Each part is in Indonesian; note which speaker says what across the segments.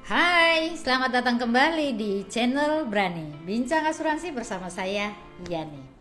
Speaker 1: Hai, selamat datang kembali di channel Brani Bincang Asuransi bersama saya, Yani.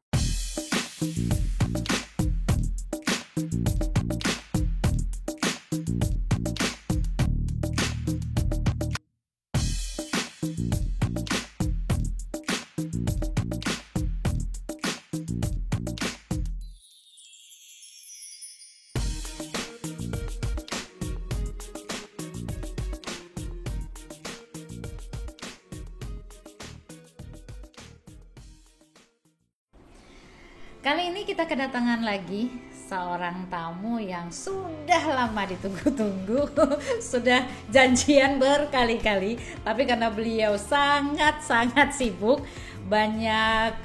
Speaker 1: Kali ini kita kedatangan lagi seorang tamu yang sudah lama ditunggu-tunggu, sudah janjian berkali-kali, tapi karena beliau sangat-sangat sibuk, banyak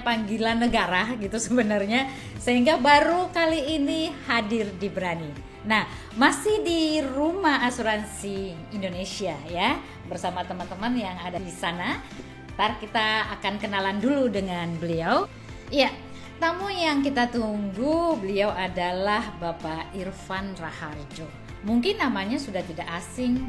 Speaker 1: panggilan negara gitu sebenarnya, sehingga baru kali ini hadir di Brani. Nah, masih di Rumah Asuransi Indonesia ya, bersama teman-teman yang ada di sana. Ntar kita akan kenalan dulu dengan beliau. Iya, tamu yang kita tunggu beliau adalah Bapak Irfan Raharjo. Mungkin namanya sudah tidak asing,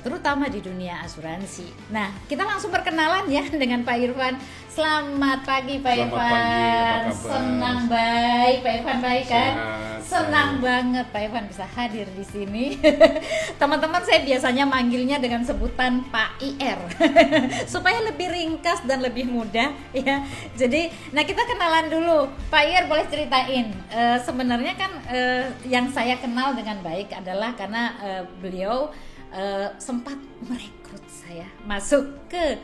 Speaker 1: terutama di dunia asuransi. Nah, kita langsung perkenalan ya dengan Pak Irfan. Selamat pagi Pak Irfan.
Speaker 2: Pagi,
Speaker 1: senang baik Pak Irfan, baik kan? Senang
Speaker 2: Sehat.
Speaker 1: banget Pak Irfan bisa hadir di sini. Teman-teman, saya biasanya manggilnya dengan sebutan Pak IR supaya lebih ringkas dan lebih mudah ya. Jadi, nah kita kenalan dulu. Pak IR boleh ceritain. Sebenarnya kan yang saya kenal dengan baik adalah karena beliau sempat merekrut saya masuk ke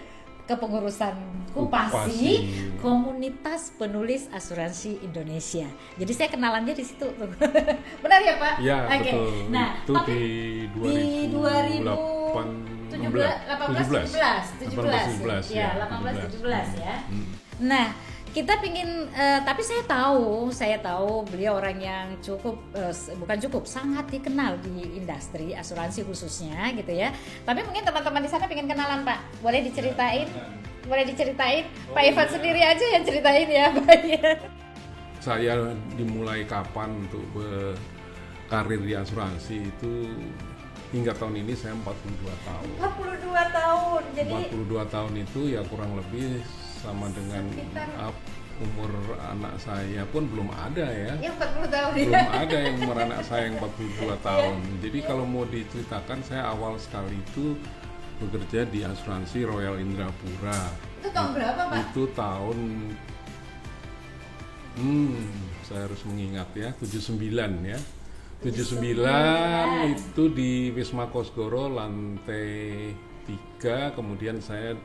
Speaker 1: kepengurusan Kupasi, Komunitas Penulis Asuransi Indonesia. Jadi saya kenalannya di situ. Benar ya Pak?
Speaker 2: Ya,
Speaker 1: Oke.
Speaker 2: betul.
Speaker 1: Nah,
Speaker 2: itu
Speaker 1: tapi
Speaker 2: di 2017
Speaker 1: ya, 18-17 ya. Nah, kita pingin, tapi saya tahu beliau orang yang sangat dikenal di industri asuransi khususnya gitu ya. Tapi mungkin teman-teman di sana pingin kenalan Pak, boleh diceritain? Pak Irfan sendiri aja yang ceritain ya Pak.
Speaker 2: Saya dimulai kapan untuk berkarir di asuransi itu hingga tahun ini saya 42 tahun.
Speaker 1: 42 tahun, jadi
Speaker 2: 42 tahun itu ya kurang lebih sama dengan umur anak saya pun belum ada ya.
Speaker 1: Ya 40 tahun
Speaker 2: Belum
Speaker 1: ya.
Speaker 2: ada yang umur anak saya yang 42 tahun. Jadi kalau mau diceritakan, saya awal sekali itu bekerja di asuransi Royal Indrapura.
Speaker 1: Itu tahun berapa Pak?
Speaker 2: Itu tahun saya harus mengingat ya, 79 ya. 79 itu di Wisma Kosgoro lantai 3, kemudian saya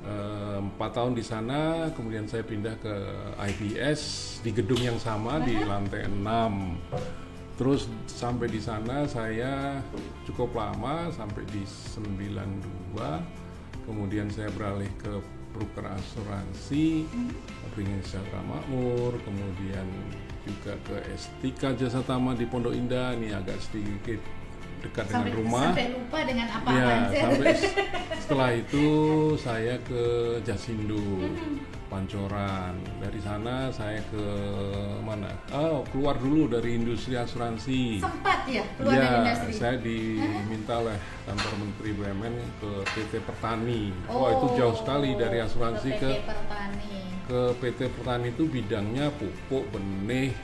Speaker 2: 4 tahun di sana, kemudian saya pindah ke IBS di gedung yang sama di lantai 6. Terus sampai di sana saya cukup lama sampai di 92. Kemudian saya beralih ke broker asuransi, Ringin Sejahtera Makmur, kemudian juga ke Estika Jasa Tama di Pondok Indah, ini agak sedikit dekat dengan rumah.
Speaker 1: Sampai lupa dengan apa
Speaker 2: Ya,
Speaker 1: aja.
Speaker 2: sampai setelah itu saya ke Jasindo, Pancoran. Dari sana saya ke mana? Keluar dulu dari industri asuransi.
Speaker 1: Sempat ya keluar dari
Speaker 2: Ya,
Speaker 1: industri.
Speaker 2: saya diminta oleh kantor Menteri BUMN ke PT Pertani.
Speaker 1: Oh,
Speaker 2: Itu jauh sekali dari asuransi
Speaker 1: PT Pertani.
Speaker 2: ke PT Pertani itu bidangnya pupuk, benih,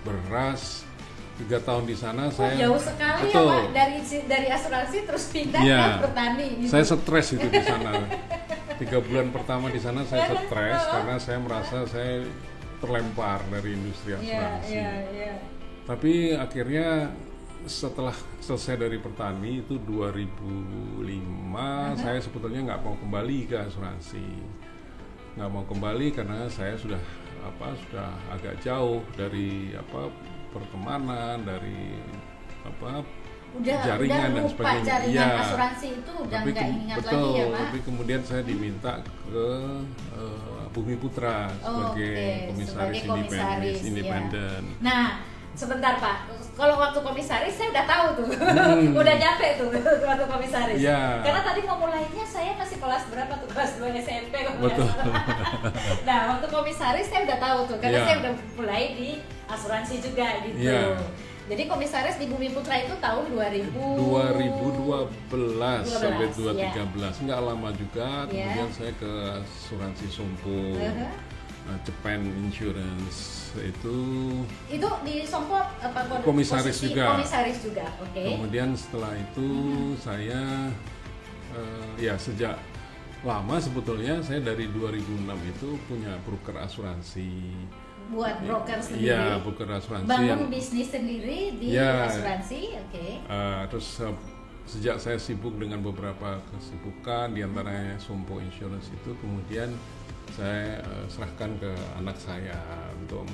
Speaker 2: beras. 3 tahun di sana saya
Speaker 1: Jauh sekali
Speaker 2: betul.
Speaker 1: ya Pak, dari asuransi terus pindah
Speaker 2: Ya,
Speaker 1: ke Pertani.
Speaker 2: saya stres itu di sana. 3 bulan pertama di sana saya stres karena saya merasa saya terlempar dari industri asuransi.
Speaker 1: Iya.
Speaker 2: Tapi akhirnya setelah selesai dari Pertani itu 2005, saya sebetulnya nggak mau kembali ke asuransi. Nggak mau kembali karena saya sudah agak jauh dari pertemanan, dari jaringan dan sebagainya.
Speaker 1: Jaringan asuransi itu udah nggak ingat
Speaker 2: betul,
Speaker 1: lagi ya Pak.
Speaker 2: tapi kemudian saya diminta ke Bumi Putra sebagai komisaris independen.
Speaker 1: Ya. Nah, sebentar Pak, kalau waktu komisaris saya udah tahu tuh, udah nyampe tuh waktu komisaris.
Speaker 2: Ya.
Speaker 1: Karena tadi mau mulainya saya masih kelas berapa tuh, kelas 2 SMP.
Speaker 2: Betul.
Speaker 1: Nah, waktu komisaris saya udah tahu tuh, karena
Speaker 2: Ya.
Speaker 1: saya udah mulai di asuransi juga gitu.
Speaker 2: Ya.
Speaker 1: Jadi komisaris di Bumi Putra itu tahun
Speaker 2: 2012 sampai 2013,
Speaker 1: ya.
Speaker 2: nggak lama juga.
Speaker 1: Ya.
Speaker 2: Kemudian saya ke asuransi Sompo, Japan Insurance itu
Speaker 1: di Sompo apa
Speaker 2: komisaris juga.
Speaker 1: Komisaris juga, oke.
Speaker 2: Kemudian setelah itu saya ya sejak lama sebetulnya saya dari 2006 itu punya broker asuransi.
Speaker 1: Buat broker sendiri.
Speaker 2: Iya, broker asuransi.
Speaker 1: Bangun bisnis sendiri di asuransi, oke.
Speaker 2: Terus sejak saya sibuk dengan beberapa kesibukan, diantaranya Sompo Insurance itu, kemudian saya serahkan ke anak saya untuk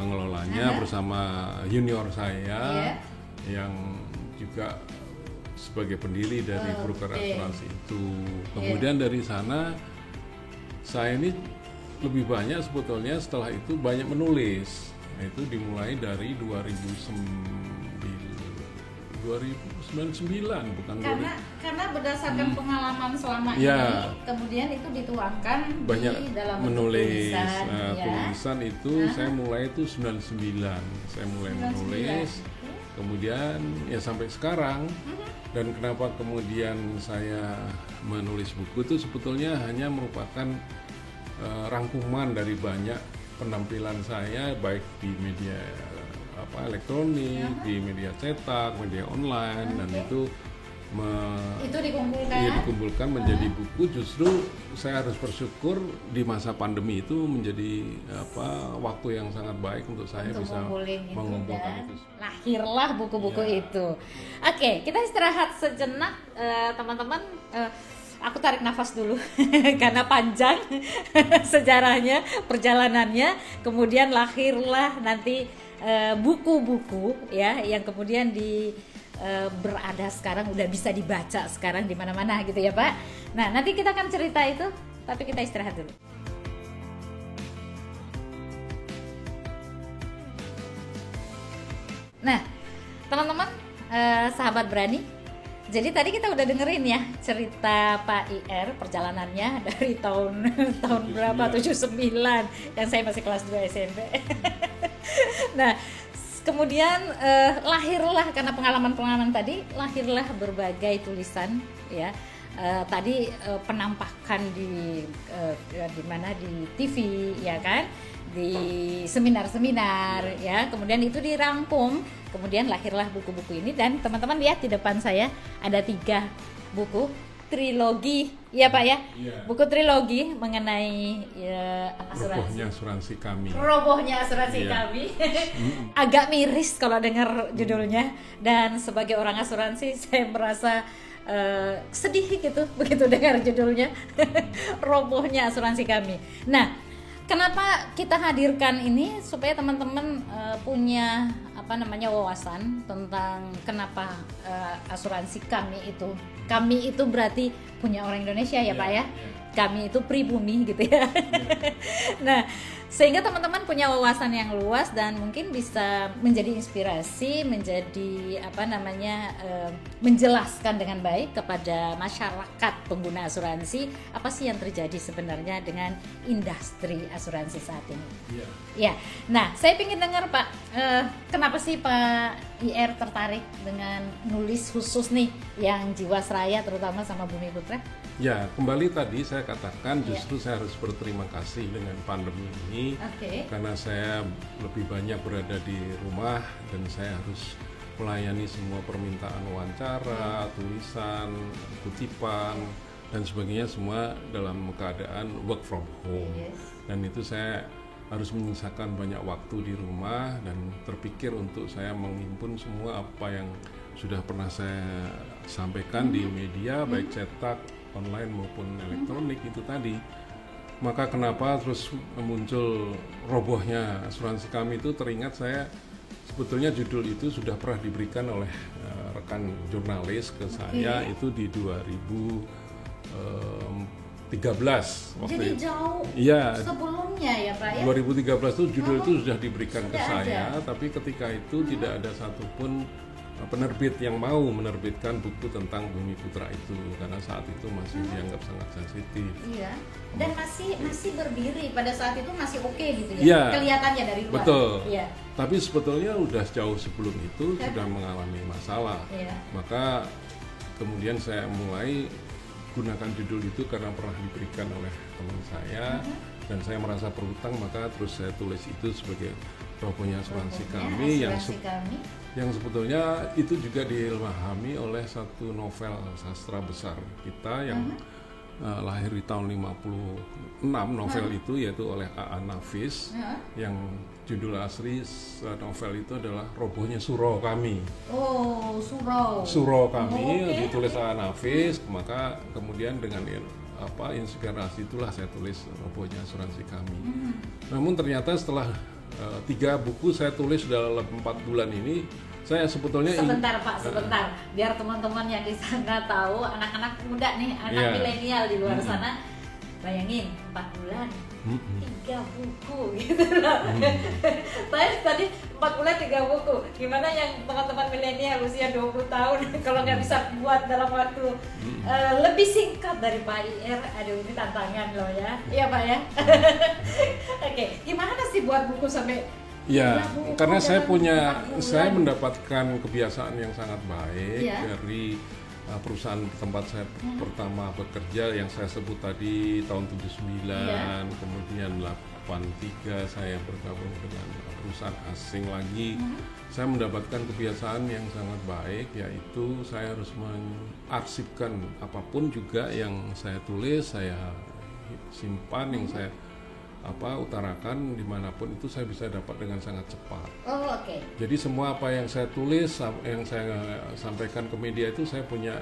Speaker 2: mengelolanya bersama junior saya yang juga sebagai pendiri dari broker asuransi itu. Kemudian dari sana saya ini lebih banyak sebetulnya setelah itu banyak menulis. Itu dimulai dari 2099 bukan
Speaker 1: karena berdasarkan pengalaman selama ini, kemudian itu dituangkan
Speaker 2: banyak
Speaker 1: di dalam
Speaker 2: menulis
Speaker 1: tulisan.
Speaker 2: Tulisan itu saya mulai itu 99 saya mulai menulis, kemudian ya sampai sekarang. Dan kenapa kemudian saya menulis buku itu sebetulnya hanya merupakan rangkuman dari banyak penampilan saya, baik di media elektronik, di media cetak, media online, dan itu dikumpulkan menjadi buku. Justru saya harus bersyukur di masa pandemi itu menjadi waktu yang sangat baik untuk saya bisa mengumpulkan itu.
Speaker 1: Lahirlah buku-buku itu. Oke, kita istirahat sejenak, teman-teman. Aku tarik nafas dulu karena panjang sejarahnya, perjalanannya. Kemudian lahirlah nanti buku-buku ya yang kemudian berada sekarang, udah bisa dibaca sekarang di mana-mana gitu ya Pak. Nah, nanti kita akan cerita itu, tapi kita istirahat dulu. Nah, teman-teman, sahabat berani. Jadi tadi kita udah dengerin ya cerita Pak IR perjalanannya dari tahun berapa? 79, yang saya masih kelas 2 SMP. Nah, kemudian lahirlah karena pengalaman-pengalaman tadi, lahirlah berbagai tulisan ya. Tadi penampakan di mana di TV ya kan, di seminar-seminar ya, kemudian itu dirangkum, kemudian lahirlah buku-buku ini. Dan teman-teman lihat di depan saya ada 3 buku trilogi ya Pak ya, buku trilogi mengenai asuransi. Robohnya asuransi kami. Agak miris kalau dengar judulnya, dan sebagai orang asuransi saya merasa sedih gitu begitu dengar judulnya. Robohnya asuransi kami. Nah, kenapa kita hadirkan ini? Supaya teman-teman punya wawasan tentang kenapa asuransi kami itu berarti punya orang Indonesia ya Pak ya. Kami itu pribumi gitu ya. Nah, sehingga teman-teman punya wawasan yang luas dan mungkin bisa menjadi inspirasi, menjadi menjelaskan dengan baik kepada masyarakat pengguna asuransi apa sih yang terjadi sebenarnya dengan industri asuransi saat ini. Ya, nah saya ingin dengar Pak, kenapa sih Pak IR tertarik dengan nulis khusus nih yang Jiwasraya terutama sama Bumi Putra?
Speaker 2: Ya, kembali tadi saya katakan justru saya harus berterima kasih dengan pandemi ini, karena saya lebih banyak berada di rumah dan saya harus melayani semua permintaan wawancara, tulisan, kutipan dan sebagainya, semua dalam keadaan work from home. Dan itu saya harus menyisakan banyak waktu di rumah dan terpikir untuk saya menghimpun semua apa yang sudah pernah saya sampaikan di media, baik cetak, online maupun elektronik itu tadi. Maka kenapa terus muncul robohnya asuransi kami itu, teringat saya sebetulnya judul itu sudah pernah diberikan oleh rekan jurnalis ke saya itu di 2013 waktu
Speaker 1: jadi
Speaker 2: itu.
Speaker 1: Jauh sebelumnya ya Pak ya.
Speaker 2: 2013 itu judul itu sudah diberikan ke saya, tapi ketika itu tidak ada satupun penerbit yang mau menerbitkan buku tentang Bumi Putra itu, karena saat itu masih dianggap sangat sensitif.
Speaker 1: Iya. Dan masih berdiri pada saat itu masih oke gitu ya.
Speaker 2: Iya.
Speaker 1: Kelihatannya dari luar.
Speaker 2: Betul.
Speaker 1: Iya.
Speaker 2: Tapi sebetulnya udah jauh sebelum itu sudah mengalami masalah.
Speaker 1: Iya.
Speaker 2: Maka kemudian saya mulai gunakan judul itu karena pernah diberikan oleh teman saya dan saya merasa berhutang, maka terus saya tulis itu sebagai Robohnya Asuransi Kami yang sebetulnya itu juga diilhami oleh satu novel sastra besar kita yang lahir di tahun 56 novel itu, yaitu oleh A.A. Nafis yang judul asli novel itu adalah Robohnya Surau Kami.
Speaker 1: Oh,
Speaker 2: Surau Kami ditulis A.A. Nafis, maka kemudian dengan inspirasi itulah saya tulis Robohnya Asuransi Kami. Namun ternyata setelah 3 buku saya tulis dalam 4 bulan ini, saya sebetulnya
Speaker 1: sebentar biar teman-teman yang di sana tahu, anak-anak muda nih, anak milenial di luar sana, bayangin 4 bulan 3 buku gitu loh. Saya tadi 4 bulan 3 buku, gimana yang teman-teman milenial usia 20 tahun kalau nggak bisa buat dalam waktu lebih singkat dari Pak IR? Aduh, ini tantangan loh ya. Iya Pak ya. Oke, gimana sih buat buku sampai
Speaker 2: ya, karena saya mendapatkan kebiasaan yang sangat baik dari perusahaan tempat saya pertama bekerja yang saya sebut tadi tahun 79, kemudian 83 saya bergabung dengan perusahaan asing lagi. Saya mendapatkan kebiasaan yang sangat baik, yaitu saya harus mengarsipkan apapun juga yang saya tulis, saya simpan, yang saya utarakan dimanapun itu saya bisa dapat dengan sangat cepat. Jadi semua apa yang saya tulis, yang saya sampaikan ke media itu saya punya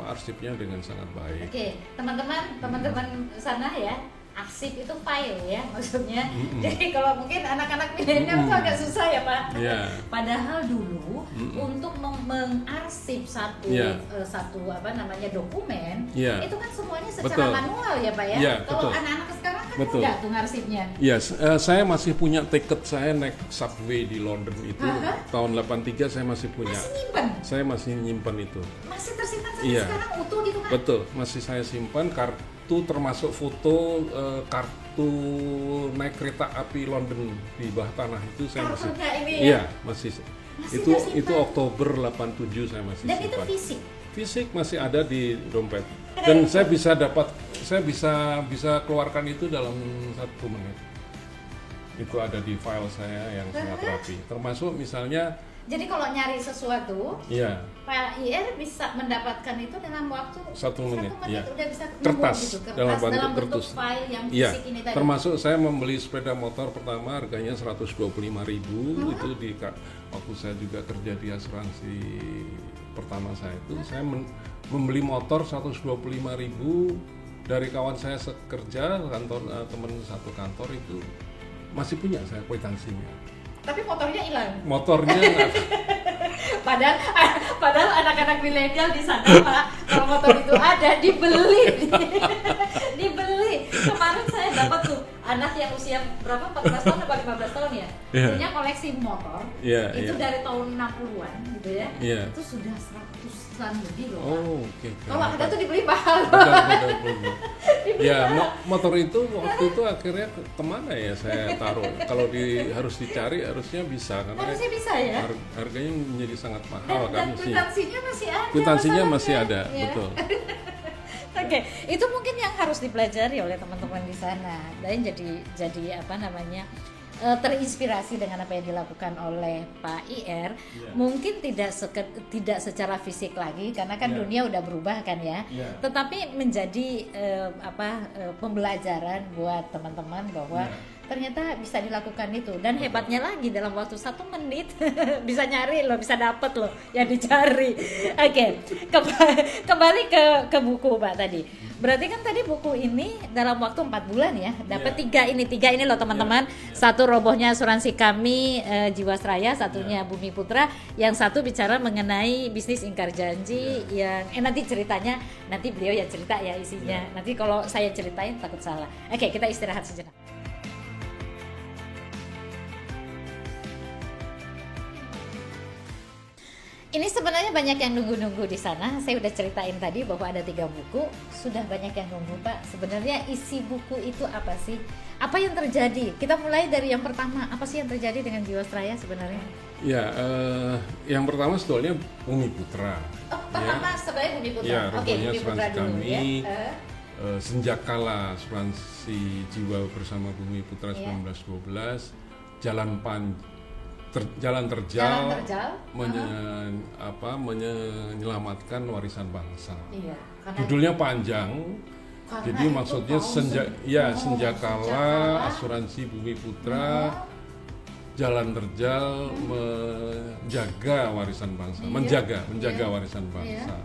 Speaker 2: arsipnya dengan sangat baik.
Speaker 1: Teman-teman sana ya, arsip itu file ya maksudnya. Jadi kalau mungkin anak-anak milenial itu agak susah ya Pak. Padahal dulu untuk mengarsip satu dokumen itu kan semuanya secara manual ya Pak ya. Kalau anak-anak sekarang kan enggak tuh ngarsipnya.
Speaker 2: Saya masih punya tiket saya naik subway di London itu tahun 83 saya masih punya.
Speaker 1: Masih nyimpen?
Speaker 2: Saya masih nyimpen itu.
Speaker 1: Masih tersimpan sampai sekarang utuh gitu kan?
Speaker 2: Betul, masih saya simpan kartu termasuk foto kartu naik kereta api London di bawah tanah itu saya masih. Masih. Itu Oktober 87 saya masih simpan.
Speaker 1: Dan itu fisik?
Speaker 2: Fisik masih ada di dompet. Dan saya bisa keluarkan itu dalam 1 menit. Itu ada di file saya yang sangat rapi. Termasuk misalnya,
Speaker 1: jadi kalau nyari sesuatu, Pak IR bisa mendapatkan itu dalam waktu 1 menit. Udah bisa
Speaker 2: kertas
Speaker 1: gitu,
Speaker 2: dalam bentuk
Speaker 1: kertas file yang fisik ini tadi.
Speaker 2: Termasuk saya membeli sepeda motor pertama harganya 125.000 itu waktu saya juga kerja di asuransi pertama saya itu, saya membeli motor 125.000 dari kawan saya sekerja kantor, teman satu kantor itu masih punya saya kwitansinya.
Speaker 1: Tapi motornya hilang.
Speaker 2: Motornya nggak.
Speaker 1: Padahal anak-anak milenial di sana Pak, kalau motor itu ada dibeli. Kemarin saya dapat tuh anak yang usia berapa, 14 tahun atau 15 tahun ya, punya koleksi motor. Itu dari tahun 60-an gitu ya. Itu sudah 100-an lebih loh. Kalau ada tuh dibeli mahal.
Speaker 2: Betul. Motor itu waktu itu akhirnya kemana ya saya taruh? Kalau harus dicari harusnya bisa, karena
Speaker 1: harusnya bisa ya.
Speaker 2: Harganya menjadi sangat mahal
Speaker 1: dan kwitansinya masih ada.
Speaker 2: Kwitansinya masih ada, betul.
Speaker 1: Itu mungkin yang harus dipelajari oleh teman-teman di sana. Dan jadi terinspirasi dengan apa yang dilakukan oleh Pak IR. Mungkin tidak secara fisik lagi karena kan dunia udah berubah kan ya. Tetapi menjadi pembelajaran buat teman-teman bahwa ternyata bisa dilakukan itu, dan hebatnya lagi dalam waktu 1 menit bisa nyari loh, bisa dapet loh yang dicari. Kembali ke buku Pak tadi. Berarti kan tadi buku ini dalam waktu 4 bulan ya dapat 3 ini loh teman-teman. Satu Robohnya Asuransi Kami Jiwasraya, satunya Bumi Putra, yang satu bicara mengenai bisnis ingkar janji yang nanti ceritanya nanti beliau yang cerita ya isinya. Nanti kalau saya ceritain takut salah. Kita istirahat sejenak. Ini sebenarnya banyak yang nunggu-nunggu di sana. Saya udah ceritain tadi bahwa ada 3 buku. Sudah banyak yang nunggu, Pak. Sebenarnya isi buku itu apa sih? Apa yang terjadi? Kita mulai dari yang pertama. Apa sih yang terjadi dengan Jiwasraya sebenarnya?
Speaker 2: Ya, yang pertama sebetulnya Bumi Putra.
Speaker 1: Oh, pertama sebenarnya Bumi Putra.
Speaker 2: Ya,
Speaker 1: Oke,
Speaker 2: rupanya
Speaker 1: Bumi Putra
Speaker 2: asuransi
Speaker 1: dulu
Speaker 2: kami,
Speaker 1: ya.
Speaker 2: Senjakala asuransi jiwa bersama Bumi Putra 1912, jalan terjal, menyelamatkan warisan bangsa.
Speaker 1: Iya,
Speaker 2: judulnya panjang, jadi maksudnya senjakala asuransi Bumi Putra jalan terjal menjaga warisan bangsa, menjaga warisan bangsa.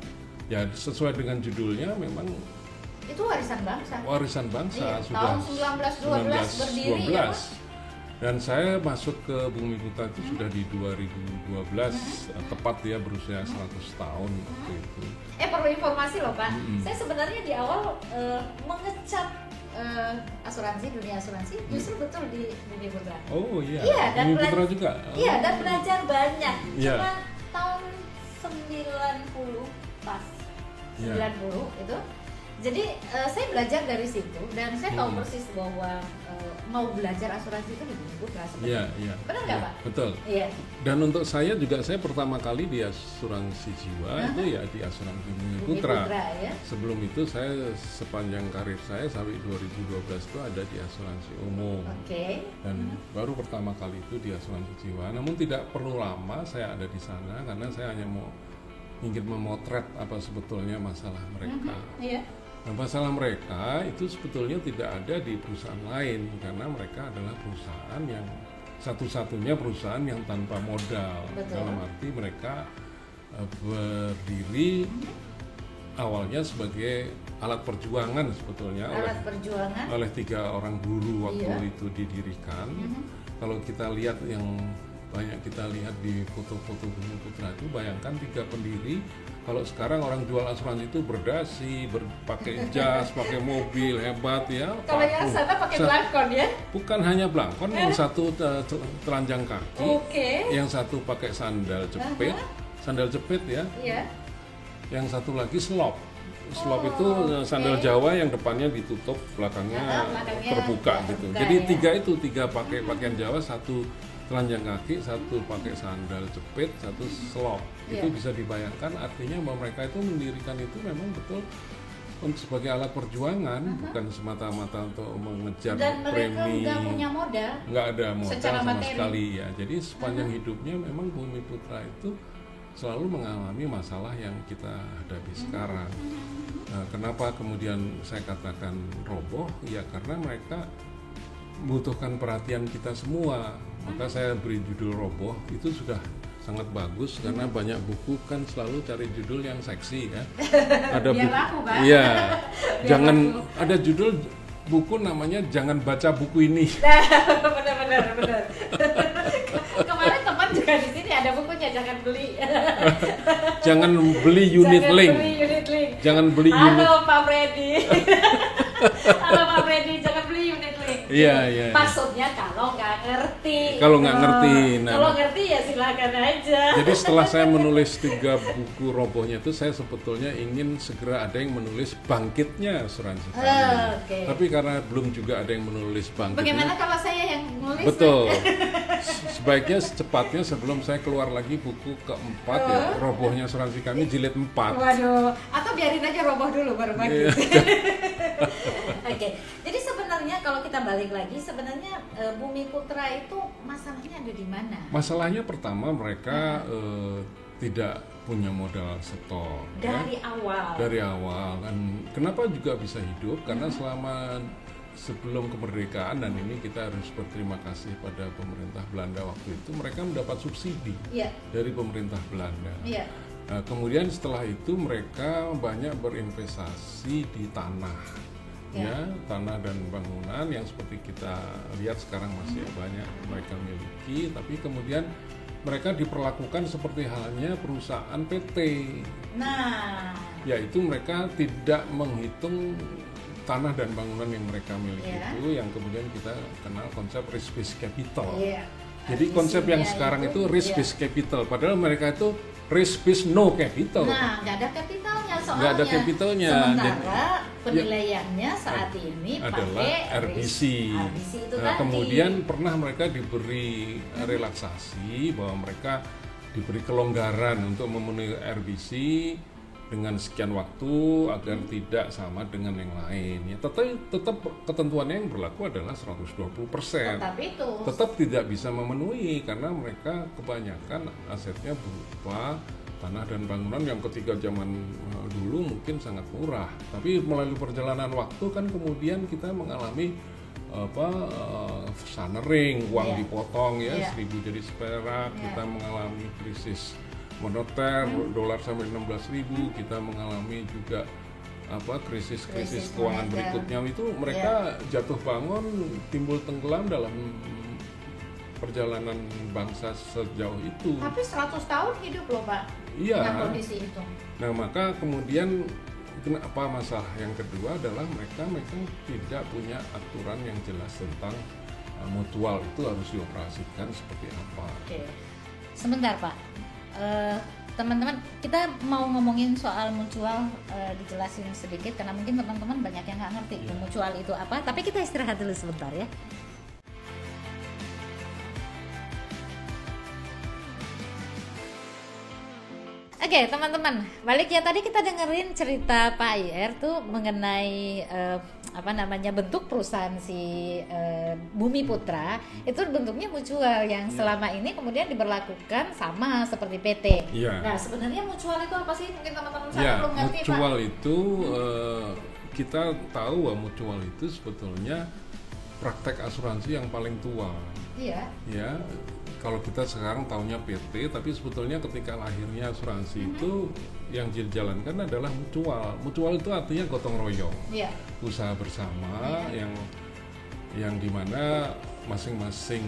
Speaker 2: Ya, sesuai dengan judulnya memang
Speaker 1: itu warisan bangsa.
Speaker 2: Warisan bangsa sudah
Speaker 1: tahun 1912 berdiri ya,
Speaker 2: dan saya masuk ke Bumi Putra itu sudah di 2012, tepat ya berusia 100 tahun waktu itu.
Speaker 1: Perlu informasi loh Pak, saya sebenarnya di awal mengecap dunia asuransi justru betul di Bumi Putra.
Speaker 2: Oh iya,
Speaker 1: dan
Speaker 2: Bumi Putra juga.
Speaker 1: Iya, dan belajar banyak.
Speaker 2: Iya.
Speaker 1: Cuma tahun 90 pas 90 itu. Jadi saya belajar dari situ dan saya tahu persis bahwa mau belajar asuransi itu di Bumi Putra sebenarnya.
Speaker 2: Iya.
Speaker 1: Benar nggak Pak?
Speaker 2: Betul.
Speaker 1: Iya.
Speaker 2: Dan untuk saya juga, saya pertama kali di asuransi jiwa itu ya di asuransi Bumi Putra.
Speaker 1: Ya?
Speaker 2: Sebelum itu saya sepanjang karir saya sampai 2012 itu ada di asuransi umum.
Speaker 1: Oke.
Speaker 2: Dan baru pertama kali itu di asuransi jiwa. Namun tidak perlu lama saya ada di sana karena saya hanya ingin memotret apa sebetulnya masalah mereka.
Speaker 1: Iya.
Speaker 2: Nah, masalah mereka itu sebetulnya tidak ada di perusahaan lain karena mereka adalah perusahaan yang satu-satunya perusahaan yang tanpa modal.
Speaker 1: Betul.
Speaker 2: Dalam arti mereka berdiri awalnya sebagai alat perjuangan sebetulnya oleh 3 orang guru waktu itu didirikan. Kalau kita lihat yang banyak kita lihat di foto-foto Bumi Putra itu, bayangkan 3 pendiri. Kalau sekarang orang jual asuransi itu berdasi, pakai jas, pakai mobil hebat ya.
Speaker 1: Kalau yang sana pakai belangkon ya?
Speaker 2: Bukan hanya belangkon, yang satu telanjang kaki, yang satu pakai sandal jepit ya. Iya. Yang satu lagi slop. Slop itu sandal Jawa yang depannya ditutup, belakangnya terbuka gitu. Jadi ya? tiga pakai pakaian Jawa, satu telanjang kaki, satu pakai sandal jepit, satu slop. Itu bisa dibayangkan, artinya bahwa mereka itu mendirikan itu memang betul sebagai alat perjuangan, bukan semata-mata untuk mengejar premi. Dan mereka nggak punya modal. Nggak ada modal sama sekali ya. Jadi sepanjang hidupnya memang Bumi Putra itu selalu mengalami masalah yang kita hadapi sekarang. Nah, kenapa kemudian saya katakan roboh? Ya karena mereka membutuhkan perhatian kita semua. Maka saya beri judul roboh, itu sudah sangat bagus karena banyak buku kan selalu cari judul yang seksi ya. Ada
Speaker 1: biar laku kan?
Speaker 2: Iya. Jangan laku. Ada judul buku namanya Jangan Baca Buku Ini.
Speaker 1: Benar. Kemarin teman juga di sini ada bukunya, jangan beli.
Speaker 2: Jangan beli unit link. Jangan beli unit.
Speaker 1: Halo Pak Freddy. Halo Pak Freddy, jangan beli unit link.
Speaker 2: Iya.
Speaker 1: Maksudnya kalau nggak ngerti.
Speaker 2: Nah,
Speaker 1: kalau ngerti ya silakan aja.
Speaker 2: Jadi setelah saya menulis 3 buku robohnya itu, saya sebetulnya ingin segera ada yang menulis Bangkitnya Asuransi kami. Tapi karena belum juga ada yang menulis Bangkitnya.
Speaker 1: Bagaimana kalau saya yang nulis?
Speaker 2: Betul. Sebaiknya secepatnya sebelum saya keluar lagi buku keempat ya, Robohnya Asuransi Kami jilid 4.
Speaker 1: Waduh, atau biarin aja roboh dulu baru bangkit. Oke. Jadi sebenarnya kalau kita balik lagi, sebenarnya Bumi Putra itu masalahnya ada di mana?
Speaker 2: Masalahnya pertama mereka tidak punya modal setor
Speaker 1: dari
Speaker 2: awal. Dan kenapa juga bisa hidup? Karena selama sebelum kemerdekaan, dan ini kita harus berterima kasih pada pemerintah Belanda waktu itu, mereka mendapat subsidi dari pemerintah Belanda. Nah, kemudian setelah itu mereka banyak berinvestasi di tanah. Tanah dan bangunan yang seperti kita lihat sekarang masih banyak mereka miliki, tapi kemudian mereka diperlakukan seperti halnya perusahaan PT.
Speaker 1: Nah,
Speaker 2: yaitu mereka tidak menghitung tanah dan bangunan yang mereka miliki itu, yang kemudian kita kenal konsep risk based capital. Jadi konsep yang sekarang itu risk based capital, padahal mereka itu risk based no capital.
Speaker 1: Nah, nggak ada kapitalnya soalnya.
Speaker 2: Nggak ada kapitalnya.
Speaker 1: Sementara penilaiannya saat ini
Speaker 2: adalah
Speaker 1: pakai
Speaker 2: RBC.
Speaker 1: RBC itu
Speaker 2: Nah,
Speaker 1: tadi.
Speaker 2: kemudian pernah mereka diberi relaksasi bahwa mereka diberi kelonggaran untuk memenuhi RBC dengan sekian waktu agar tidak sama dengan yang lain. Ya, tetap ketentuannya yang berlaku adalah 120%. Tetap tidak bisa memenuhi karena mereka kebanyakan asetnya berupa tanah dan bangunan yang ketika zaman dulu mungkin sangat murah. Tapi melalui perjalanan waktu kan kemudian kita mengalami sunering, uang dipotong ya, 1.000 jadi seperak, kita mengalami krisis moneter, dolar sampai 16.000, kita mengalami juga krisis keuangan berikutnya itu mereka jatuh bangun, timbul tenggelam dalam perjalanan bangsa sejauh itu.
Speaker 1: Tapi 100 tahun hidup loh Pak.
Speaker 2: Iya.
Speaker 1: Dengan kondisi itu.
Speaker 2: Nah, maka kemudian kenapa masalah yang kedua adalah mereka tidak punya aturan yang jelas tentang mutual itu harus dioperasikan seperti apa.
Speaker 1: Oke. Sebentar Pak. Teman-teman, kita mau ngomongin soal mutual, dijelasin sedikit karena mungkin teman-teman banyak yang nggak ngerti mutual itu apa. Tapi kita istirahat dulu sebentar ya. Oke, teman-teman, balik ya, tadi kita dengerin cerita Pak IR tuh mengenai bentuk perusahaan si Bumi Putra itu bentuknya mutual yang selama ini kemudian diberlakukan sama seperti PT.
Speaker 2: Yeah.
Speaker 1: Nah, sebenarnya mutual itu apa sih? Mungkin teman-teman saya belum ngerti Pak.
Speaker 2: Mutual itu kita tahu bahwa mutual itu sebetulnya praktek asuransi yang paling tua.
Speaker 1: Iya.
Speaker 2: Ya. Kalau kita sekarang tahunya PT, tapi sebetulnya ketika lahirnya asuransi itu yang dijalankan adalah mutual. Mutual itu artinya gotong royong, usaha bersama yang dimana masing-masing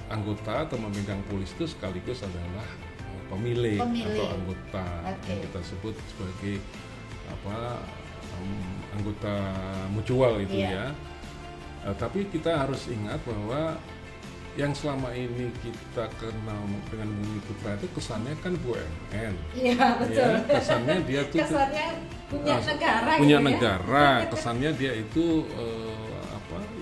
Speaker 2: anggota atau pemegang polis itu sekaligus adalah pemilik. Atau anggota yang kita sebut sebagai anggota mutual itu ya. Tapi kita harus ingat bahwa yang selama ini kita kenal dengan Bumi Putra itu kesannya kan BUMN.
Speaker 1: Iya, betul.
Speaker 2: Ya, kesannya dia tuh
Speaker 1: punya negara.
Speaker 2: Punya
Speaker 1: gitu
Speaker 2: negara, kesannya dia itu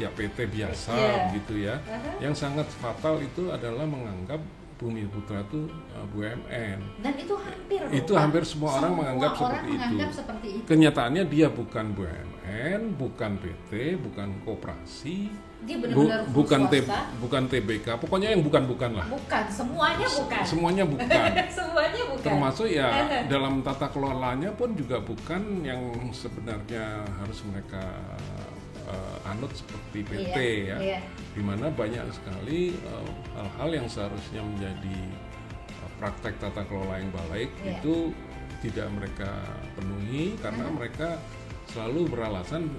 Speaker 2: PT biasa gitu ya. Yang sangat fatal itu adalah menganggap Bumi Putra itu BUMN.
Speaker 1: Dan itu hampir.
Speaker 2: Itu hampir semua orang menganggap seperti itu. Kenyataannya dia bukan BUMN, bukan PT, bukan koperasi.
Speaker 1: Dia benar-benar
Speaker 2: bukan TBK, pokoknya yang bukan-bukan lah.
Speaker 1: Bukan, semuanya bukan.
Speaker 2: Semuanya bukan.
Speaker 1: Semuanya bukan.
Speaker 2: Termasuk ya dalam tata kelolanya pun juga bukan yang sebenarnya harus mereka anut seperti PT di mana banyak sekali hal-hal yang seharusnya menjadi praktek tata kelola yang baik itu tidak mereka penuhi karena mereka selalu beralasan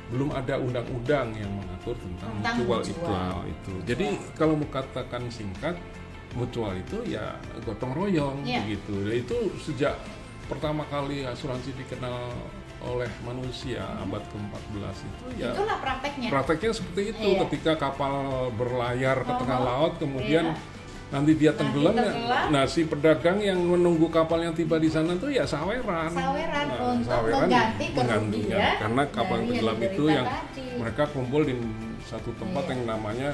Speaker 2: belum ada undang-undang yang mengatur tentang mutual itu. Jadi kalau mau katakan singkat, mutual itu ya gotong royong begitu. Dan itu sejak pertama kali asuransi dikenal oleh manusia abad ke-14 itu ya.
Speaker 1: Itulah prakteknya.
Speaker 2: Prakteknya seperti itu. Ketika kapal berlayar ke tengah laut kemudian nanti dia tenggelam, nah si pedagang yang menunggu kapal yang tiba di sana tuh ya saweran
Speaker 1: untuk mengganti kerugian
Speaker 2: karena kapal tenggelam itu yang mereka kumpul di satu tempat yang namanya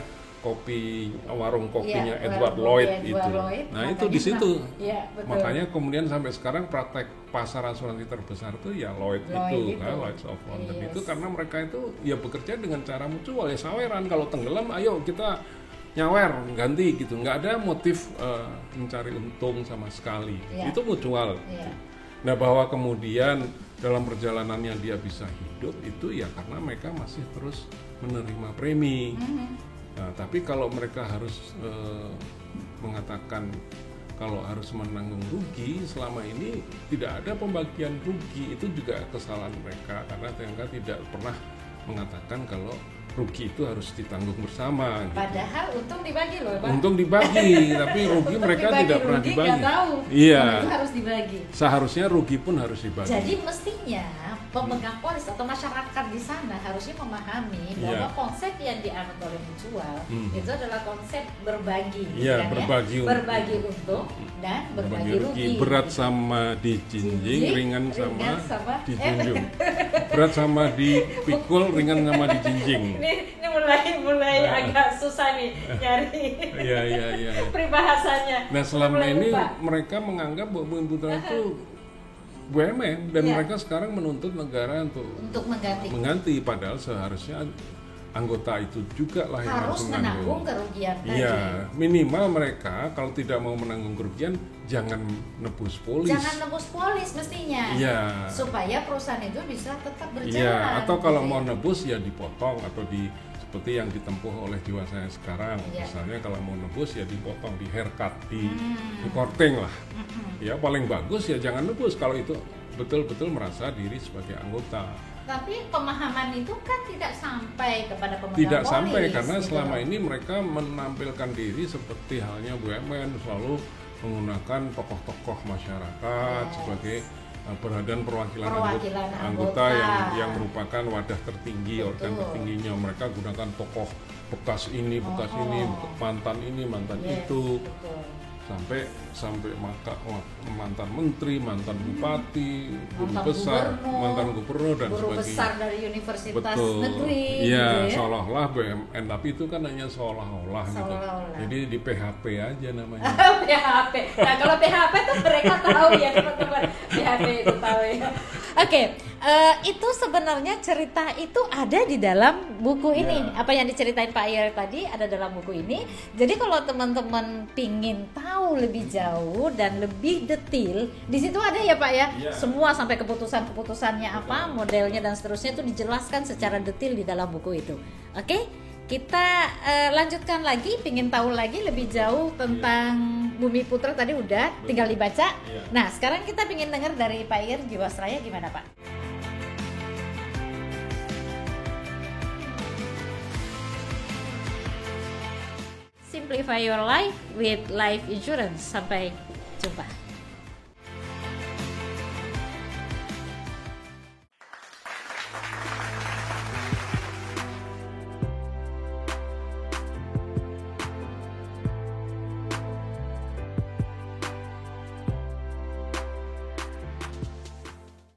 Speaker 2: warung kopinya Edward Lloyd itu. Nah itu di situ. Makanya kemudian sampai sekarang praktek pasar asuransi terbesar itu ya Lloyd itu kan, Lloyd's of London itu karena mereka itu ya bekerja dengan cara mutual ya saweran, kalau tenggelam ayo kita nyawer ganti gitu, nggak ada motif mencari untung sama sekali. Itu mutual. Nah bahwa kemudian dalam perjalanannya dia bisa hidup itu ya karena mereka masih terus menerima premi. Nah, tapi kalau mereka harus mengatakan kalau harus menanggung rugi, selama ini tidak ada pembagian rugi, itu juga kesalahan mereka karena mereka tidak pernah mengatakan kalau rugi itu harus ditanggung bersama. Gitu.
Speaker 1: Padahal untung dibagi loh, Pak.
Speaker 2: Untung dibagi, tapi rugi mereka tidak pernah
Speaker 1: rugi
Speaker 2: dibagi.
Speaker 1: Nggak tahu.
Speaker 2: Iya.
Speaker 1: Itu harus dibagi.
Speaker 2: Seharusnya rugi pun harus dibagi.
Speaker 1: Jadi mestinya pemegang polis atau masyarakat di sana harusnya memahami bahwa konsep yang dianut oleh mutual itu adalah konsep berbagi,
Speaker 2: kan
Speaker 1: berbagi untung dan berbagi rugi.
Speaker 2: Berat sama dijinjing, ringan sama dijunjung. Berat sama dipikul, ringan sama dijinjing.
Speaker 1: Ini mulai agak susah nih nyari peribahasanya.
Speaker 2: Nah selama ini mereka menganggap bahwa Bumi Putra itu BUMN dan mereka sekarang menuntut negara untuk mengganti, padahal seharusnya anggota itu juga lah yang harus
Speaker 1: menanggung kerugian tadi.
Speaker 2: Iya, minimal mereka kalau tidak mau menanggung kerugian jangan nebus polis.
Speaker 1: Jangan nebus polis mestinya.
Speaker 2: Iya.
Speaker 1: Supaya perusahaan itu bisa tetap berjalan.
Speaker 2: Iya, atau kalau mau nebus ya dipotong atau seperti yang ditempuh oleh Jiwasraya sekarang. Misalnya kalau mau nebus ya dipotong, di haircut, di korting lah. Ya paling bagus ya jangan nebus kalau itu betul-betul merasa diri sebagai anggota.
Speaker 1: Tapi pemahaman itu kan tidak sampai kepada pemegang
Speaker 2: tidak
Speaker 1: polis.
Speaker 2: Sampai karena selama ini mereka menampilkan diri seperti halnya BUMN, selalu menggunakan tokoh-tokoh masyarakat sebagai perwakilan anggota yang merupakan wadah tertinggi, organ tertingginya. Mereka gunakan tokoh bekas ini, mantan ini, mantan itu. Sampai mantan menteri, mantan bupati, guru besar, mantan gubernur dan
Speaker 1: guru
Speaker 2: sebagainya.
Speaker 1: Besar dari universitas negeri.
Speaker 2: Iya, seolah-olah BUMN, tapi itu kan hanya seolah-olah gitu. Jadi di PHP aja namanya.
Speaker 1: PHP. Nah kalau PHP tuh mereka tahu ya teman-teman. PHP itu tahu ya. Oke, itu sebenarnya cerita itu ada di dalam buku ini. Apa yang diceritain Pak Ayer tadi ada dalam buku ini. Jadi kalau teman-teman pingin tahu lebih jauh dan lebih detail, di situ ada ya Pak ya. Semua sampai keputusannya apa, modelnya dan seterusnya itu dijelaskan secara detail di dalam buku itu. Oke, kita lanjutkan lagi. Pingin tahu lagi lebih jauh tentang Bumi Putra tadi udah, tinggal dibaca. Nah, sekarang kita pingin dengar dari Pak Ayer Jiwasraya gimana Pak? Simplify your life with life insurance. Sampai jumpa.